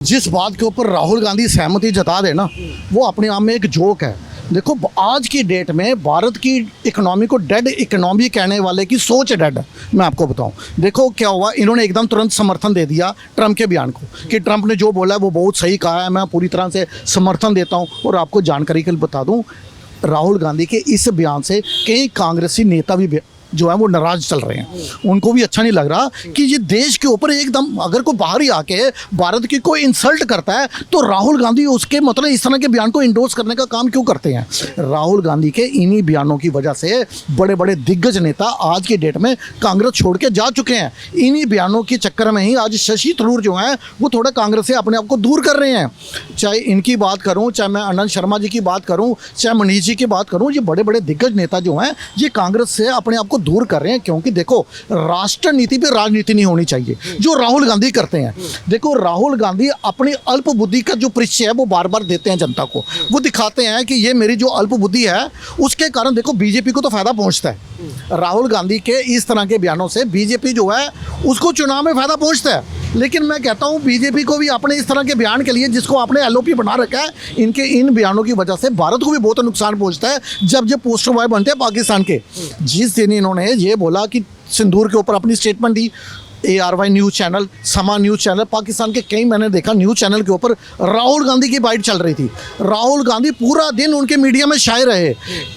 जिस बात के ऊपर राहुल गांधी सहमति जता दे ना, वो अपने आप में एक जोक है। देखो, आज की डेट में भारत की इकोनॉमी को डेड इकोनॉमी कहने वाले की सोच डेड है। मैं आपको बताऊं, देखो क्या हुआ, इन्होंने एकदम तुरंत समर्थन दे दिया ट्रंप के बयान को कि ट्रंप ने जो बोला है वो बहुत सही कहा है, मैं पूरी तरह से समर्थन देता हूं। और आपको जानकारी के लिए बता दूं, राहुल गांधी के इस बयान से कई कांग्रेसी नेता भी जो है वो नाराज चल रहे हैं। उनको भी अच्छा नहीं लग रहा कि ये देश के ऊपर एकदम, अगर कोई बाहर ही आके भारत की कोई इंसल्ट करता है तो राहुल गांधी उसके मतलब इस तरह के बयान को इंडोर्स करने का काम क्यों करते हैं। राहुल गांधी के इन्हीं बयानों की वजह से बड़े बड़े दिग्गज नेता आज की डेट में कांग्रेस छोड़ के जा चुके हैं। इन्हीं बयानों के चक्कर में ही आज शशि थरूर जो है वो थोड़ा कांग्रेस से अपने आप को दूर कर रहे हैं। चाहे इनकी बात करूँ, चाहे मैं आनंद शर्मा जी की बात करूँ, चाहे मनीष जी की बात करूँ, ये बड़े बड़े दिग्गज नेता जो हैं ये कांग्रेस से अपने आप को दूर कर रहे हैं। क्योंकि देखो, राष्ट्र नीति पे राजनीति नहीं होनी चाहिए जो राहुल गांधी करते हैं। देखो, राहुल गांधी अपनी अल्प बुद्धि का जो परिचय है वो बार बार देते हैं जनता को। वो दिखाते हैं कि ये मेरी जो अल्प बुद्धि है उसके कारण देखो बीजेपी को तो फायदा पहुंचता है। राहुल गांधी के इस तरह के बयानों से बीजेपी जो है उसको चुनाव में फायदा पहुंचता है। लेकिन मैं कहता हूं बीजेपी को भी अपने इस तरह के बयान के लिए, जिसको आपने एलओपी बना रखा है, इनके इन बयानों की वजह से भारत को भी बहुत नुकसान पहुंचता है। जब ये पोस्टर बॉय बनते हैं पाकिस्तान के, जिस दिन इन्होंने ये बोला कि सिंदूर के ऊपर अपनी स्टेटमेंट दी, ARY न्यूज़ चैनल, समा न्यूज़ चैनल, पाकिस्तान के कई मैंने देखा न्यूज़ चैनल के ऊपर राहुल गांधी की बाइट चल रही थी। राहुल गांधी पूरा दिन उनके मीडिया में छाए रहे।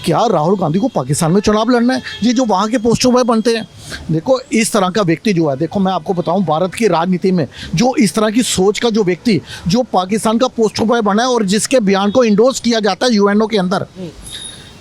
क्या राहुल गांधी को पाकिस्तान में चुनाव लड़ना है? ये जो वहाँ के पोस्टर बॉय बनते हैं, देखो इस तरह का व्यक्ति जो है, देखो मैं आपको बताऊं, भारत की राजनीति में जो इस तरह की सोच का जो व्यक्ति जो पाकिस्तान का पोस्टर बॉय बना है और जिसके बयान को इंडोर्स किया जाता है UNO के अंदर,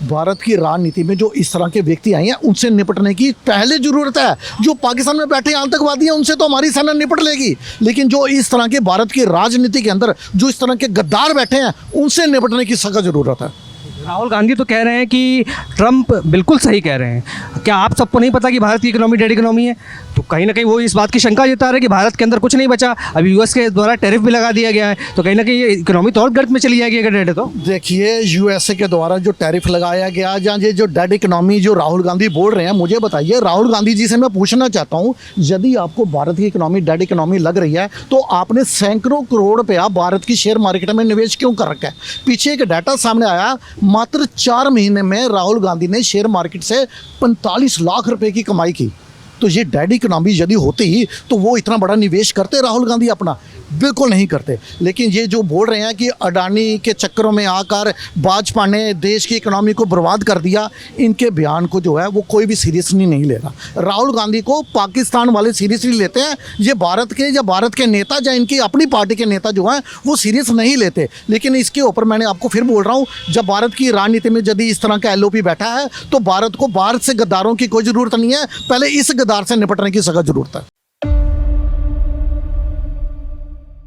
भारत की राजनीति में जो इस तरह के व्यक्ति आए हैं उनसे निपटने की पहले ज़रूरत है। जो पाकिस्तान में बैठे आतंकवादी हैं उनसे तो हमारी सेना निपट लेगी, लेकिन जो इस तरह के भारत की राजनीति के अंदर जो इस तरह के गद्दार बैठे हैं उनसे निपटने की सख्त ज़रूरत है। राहुल गांधी तो कह रहे हैं कि ट्रंप बिल्कुल सही कह रहे हैं। क्या आप सबको नहीं पता कि भारत की इकोनॉमी डेड इकोनॉमी है? तो कहीं ना कहीं वो इस बात की शंका जता रहे हैं कि भारत के अंदर कुछ नहीं बचा। अभी US के द्वारा टैरिफ भी लगा दिया गया है, तो कहीं ना कहीं ये इकोनॉमी तो और गर्त में चली जाएगी अगर डेड है तो। देखिए, USA के द्वारा जो टैरिफ लगाया गया या ये जो डेड इकोनॉमी जो राहुल गांधी बोल रहे हैं, मुझे बताइए, राहुल गांधी जी से मैं पूछना चाहता हूँ, यदि आपको भारत की इकोनॉमी डेड इकोनॉमी लग रही है तो आपने सैकड़ों करोड़ रुपया भारत की शेयर मार्केट में निवेश क्यों कर रखा है? पीछे एक डाटा सामने आया, मात्र 4 महीने में राहुल गांधी ने शेयर मार्केट से 45 लाख रुपए की कमाई की। तो ये डेड इकोनॉमी यदि होती ही तो वो इतना बड़ा निवेश करते राहुल गांधी अपना? बिल्कुल नहीं करते। लेकिन ये जो बोल रहे हैं कि अडानी के चक्करों में आकर भाजपा ने देश की इकोनॉमी को बर्बाद कर दिया, इनके बयान को जो है वो कोई भी सीरियसली नहीं ले रहा। राहुल गांधी को पाकिस्तान वाले सीरियसली लेते हैं, ये भारत के या भारत के नेता या इनकी अपनी पार्टी के नेता जो हैं वो सीरियस नहीं लेते। लेकिन इसके ऊपर मैंने आपको फिर बोल रहा हूँ, जब भारत की राजनीति में यदि इस तरह का LOP बैठा है तो भारत को बाहर से गद्दारों की कोई ज़रूरत नहीं है, पहले इस गद्दार से निपटने की सख्त ज़रूरत है।